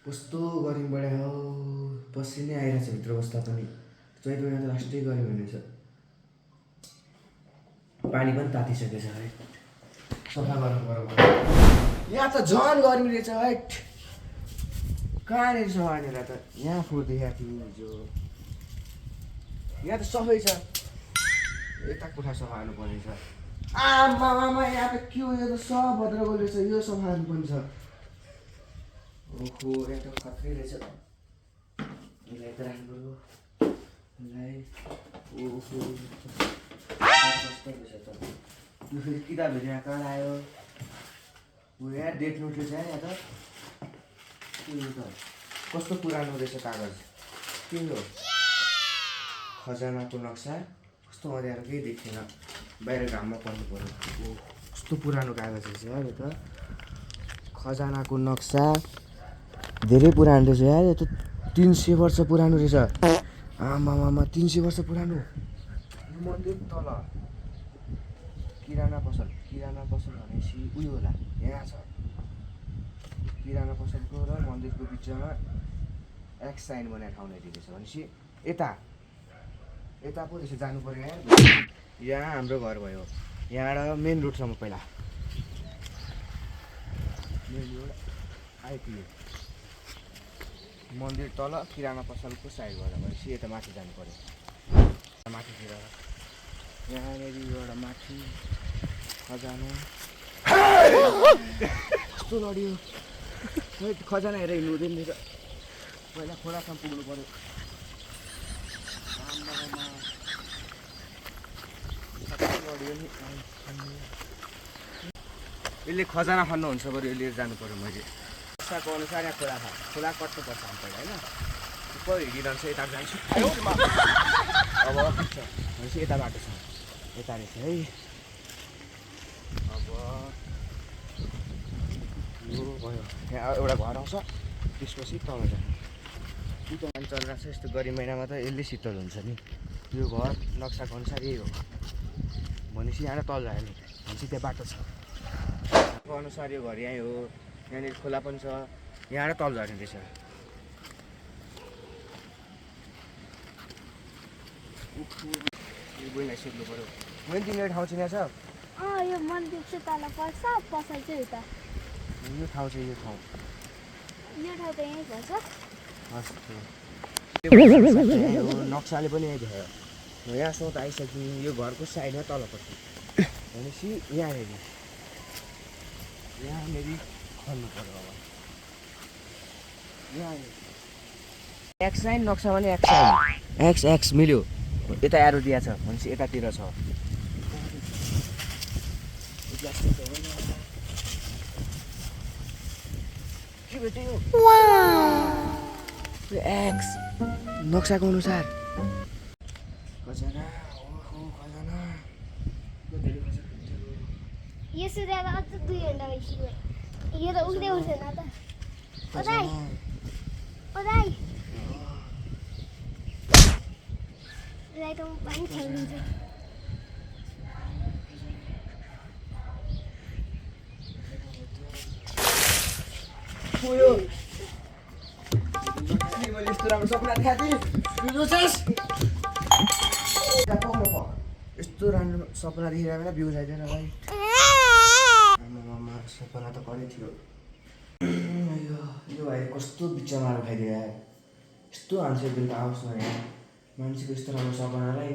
कस्तो गर्मी बढायो हौ पसिनै आइरहेछ भित्र बस्दा पनि चैत महिना त लास्टै गर्मी हुनेछ पानी पनि तातिसकेछ है सफा गर्नु पर्यो यहाँ त झन् गर्मी रहेछ है कहाँनिर छ भनेर त यहाँ फोहोर देखाएको थियौँ हिजो यहाँ त सफै छ यता कोठा सफा हाल्नुपर्ने छ आमा यहाँ त के हो यो त सब भद्रको रहेछ यो सफा हाल्नुपर्ने छ ओहो यहाँ त खत्रै रहेछ यसलाई त राख्नु पर्यो यसलाई ओहो कस्तो रहेछ त यो फेरि किताबहरू यहाँ कहाँ आयो यहाँ डेट नोट रहेछ यहाँ त के हो त कस्तो पुरानो रहेछ कागज के हो खजानाको नक्सा कस्तो अँध्यारो केही देख्दैन बाहिर घाममा पर्नु पर्यो कस्तो पुरानो कागज रहेछ यार यो त खजानाको नक्सा धेरै पुरानो रहेछ यार यो त 300 वर्ष पुरानो रहेछ आमामामा 300 वर्ष पुरानो यो मन्दिर तल किराना पसल भनेपछि उयो होला यहाँ छ किराना पसलको र मन्दिरको बिचमा एक्स साइन बनाएर ठाउँ दिएको छ भनेपछि यता पो रहेछ जानु पर्यो यहाँ हाम्रो घर भयो यहाँबाट मेन रोडसम्म पहिला मेन रोड आइपुग्यो मन्दिर तल किराना पसलको साइडबाट भनेपछि यता माथि जानु पर्यो माथितिर यहाँनिर एउटा माथि खजाना कस्तो लड्यो खजाना हेरेर हिँड्नु हुँदैन रहेछ पहिला खोलासम्म पुग्नु पर्यो यसले खजाना खन्नुहुन्छ बरु यसले जानु पर्यो मैले नक्साको अनुसार यहाँ खोला कट्नुपर्छ पहिला होइन उपर हिँडिरहन्छ यता जान्छु अब भनेपछि यता बाटो छ यता रहेछ है अब यो भयो यहाँ एउटा घर आउँछ त्यसपछि तल जानु शीतल चलिरहेको छ यस्तो गर्मी महिनामा त यसले शीतल हुन्छ नि यो घर नक्साको अनुसार यही हो भनेपछि यहाँ तल जायो नि भनेपछि त्यहाँ बाटो छ अनुसार यो घर यहीँ हो यहाँनिर खोला पनि छ यहाँ तल झर्ने रहेछ बुइलाई सिक्नु पर्यो मैले तिमीले ठाउँ चिनेको छ यो मन्दिर चाहिँ तल पर्छ पसल चाहिँ उता यो ठाउँ चाहिँ यो ठाउँ त यहीँ पर्छ नक्साले पनि यहीँ देखायो यहाँसम्म त आइसक्यो यो घरको साइडमा तलपट्टि भनेपछि यहाँनिर खन्नु पर्यो अब यहाँनिर एक्स साइन नक्सा भने एक्स साइन एक्स मिल्यो यता एरो दिएको छ भनेपछि यतातिर छ के भेट्यो एक्स नक्साको अनुसार खजाना खजाना यो सुधार अझ 2 घन्टा भइसक्यो यो त उठ्दै उठ्दैन त ओदाइ त म पानी खाइदिन्छु मैले यस्तो राम्रो सपना देखाएको थिएँ यस्तो राम्रो सपना देखिरहेको बेला भ्युज आइदिएन भाइ आमामा सपना त करै थियो यो भाइ कस्तो बिचमा खाइदियो यार यस्तो हान्छ बेलुका आओस् न यहाँ मान्छेको यस्तो राम्रो सपनालाई